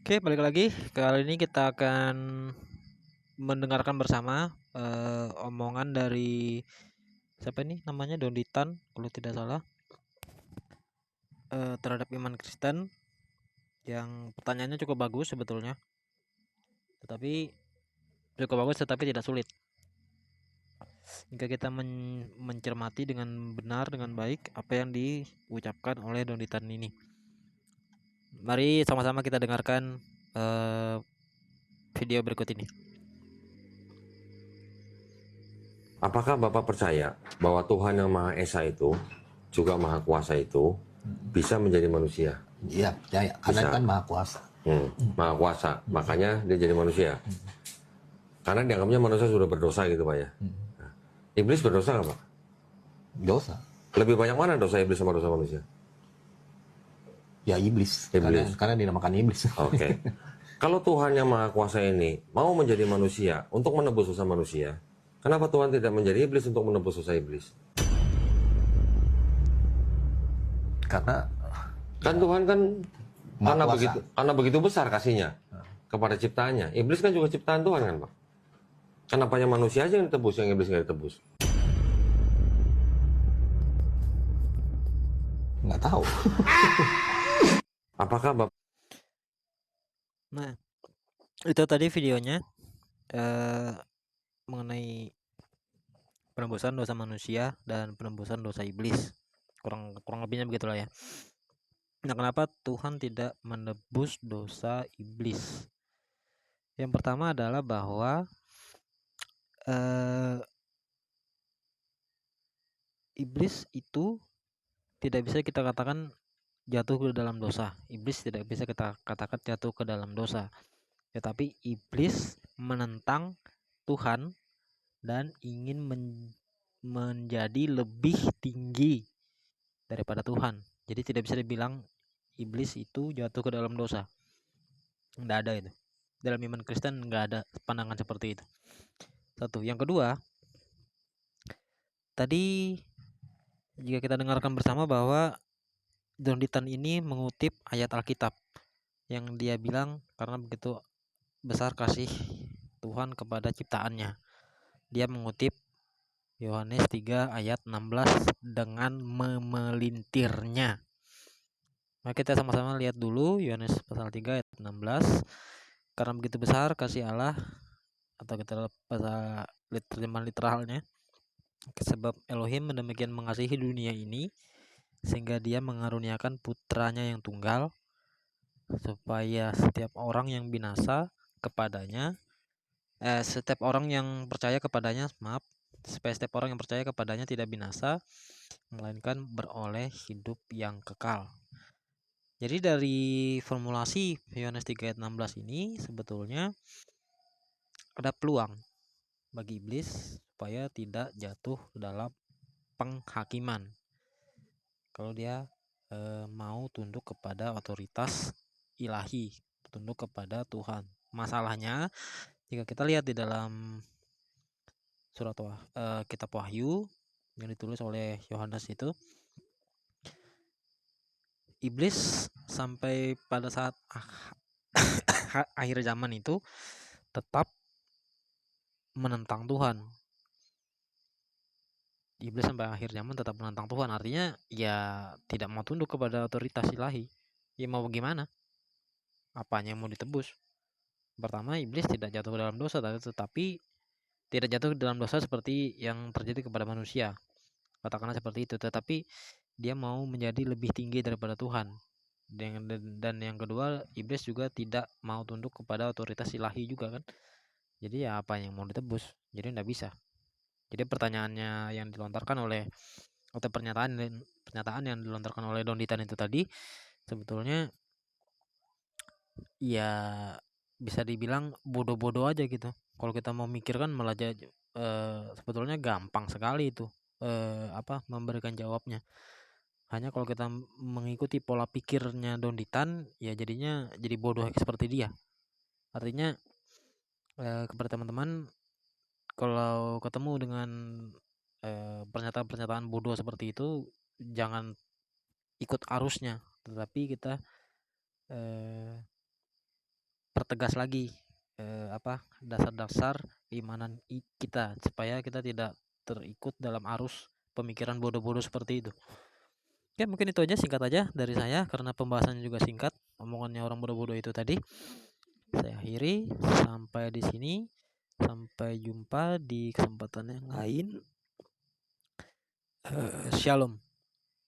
Oke, balik lagi. Kali ini kita akan mendengarkan bersama omongan dari siapa nih namanya Donditan kalau tidak salah terhadap iman Kristen yang pertanyaannya cukup bagus sebetulnya, tetapi cukup bagus tetapi tidak sulit jika kita mencermati dengan benar dengan baik apa yang diucapkan oleh Donditan ini. Mari sama-sama kita dengarkan video berikut ini. Apakah Bapak percaya bahwa Tuhan yang Maha Esa itu, juga Maha Kuasa itu, bisa menjadi manusia? Iya, percaya. Karena Bisa. kan maha kuasa. Maha Kuasa, makanya dia jadi manusia. Karena dianggapnya manusia sudah berdosa gitu Pak ya. Nah, iblis berdosa nggak Pak? Dosa. Lebih banyak mana dosa iblis sama dosa manusia? Ya iblis. Iblis. Karena dinamakan iblis. Oke. Kalau Tuhan yang Maha Kuasa ini mau menjadi manusia untuk menebus dosa manusia, kenapa Tuhan tidak menjadi iblis untuk menebus dosa iblis? Karena Kan Tuhan kan Maha kuasa. karena begitu besar kasihnya kepada ciptaannya. Iblis kan juga ciptaan Tuhan kan Pak? Kenapa yang manusia aja yang ditebus, yang iblis nggak ditebus? nggak tahu. Apakah Bapak Nah, itu tadi videonya eh mengenai penebusan dosa manusia dan penebusan dosa iblis. Kurang kurang lebihnya begitulah ya. Nah, kenapa Tuhan tidak menebus dosa iblis? Yang pertama adalah bahwa eh, iblis itu tidak bisa kita katakan jatuh ke dalam dosa. Iblis tidak bisa kita katakan jatuh ke dalam dosa. Tetapi iblis menentang Tuhan dan ingin menjadi lebih tinggi daripada Tuhan. Jadi tidak bisa dibilang iblis itu jatuh ke dalam dosa. Nggak ada itu. Dalam iman Kristen nggak ada pandangan seperti itu. Satu. Yang kedua, tadi jika kita dengarkan bersama bahwa Donditan ini mengutip ayat Alkitab yang dia bilang karena begitu besar kasih Tuhan kepada ciptaannya. Dia mengutip Yohanes 3 ayat 16 dengan memelintirnya. Mari kita sama-sama lihat dulu Yohanes pasal 3 ayat 16. Karena begitu besar kasih Allah, atau kita bahasa terjemahan literalnya, sebab Elohim demikian mengasihi dunia ini sehingga dia mengaruniakan putranya yang tunggal supaya setiap orang yang binasa kepadanya setiap orang yang percaya kepadanya, supaya setiap orang yang percaya kepadanya tidak binasa melainkan beroleh hidup yang kekal. Jadi dari formulasi Yohanes 3 ayat 16 ini sebetulnya ada peluang bagi iblis supaya tidak jatuh dalam penghakiman. Kalau dia mau tunduk kepada otoritas ilahi, tunduk kepada Tuhan. Masalahnya jika kita lihat di dalam surat kitab Wahyu yang ditulis oleh Yohanes itu, iblis sampai pada saat akhir zaman itu tetap menentang Tuhan. Iblis sampai akhir zaman tetap menentang Tuhan, artinya ya tidak mau tunduk kepada otoritas ilahi. Ya mau bagaimana? Apanya yang mau ditebus? Pertama, iblis tidak jatuh ke dalam dosa, tetapi tidak jatuh ke dalam dosa seperti yang terjadi kepada manusia. Katakanlah seperti itu, tetapi dia mau menjadi lebih tinggi daripada Tuhan. Dan yang kedua, iblis juga tidak mau tunduk kepada otoritas ilahi juga kan. Jadi ya apa yang mau ditebus? Jadi tidak bisa. Jadi pertanyaannya yang dilontarkan oleh atau pernyataan yang dilontarkan oleh Donditan itu tadi sebetulnya ya bisa dibilang bodoh-bodoh aja gitu. Kalau kita mau mikirkan malah sebetulnya gampang sekali itu memberikan jawabnya. Hanya kalau kita mengikuti pola pikirnya Donditan ya jadinya jadi bodoh seperti dia. Artinya kepada teman-teman kalau ketemu dengan pernyataan-pernyataan bodoh seperti itu jangan ikut arusnya, tetapi kita mempertegas lagi dasar-dasar keimanan kita supaya kita tidak terikut dalam arus pemikiran bodoh-bodoh seperti itu. Oke, mungkin itu aja, singkat aja dari saya karena pembahasannya juga singkat, omongannya orang bodoh-bodoh itu tadi. Saya akhiri sampai di sini. Sampai jumpa di kesempatan yang lain. Shalom.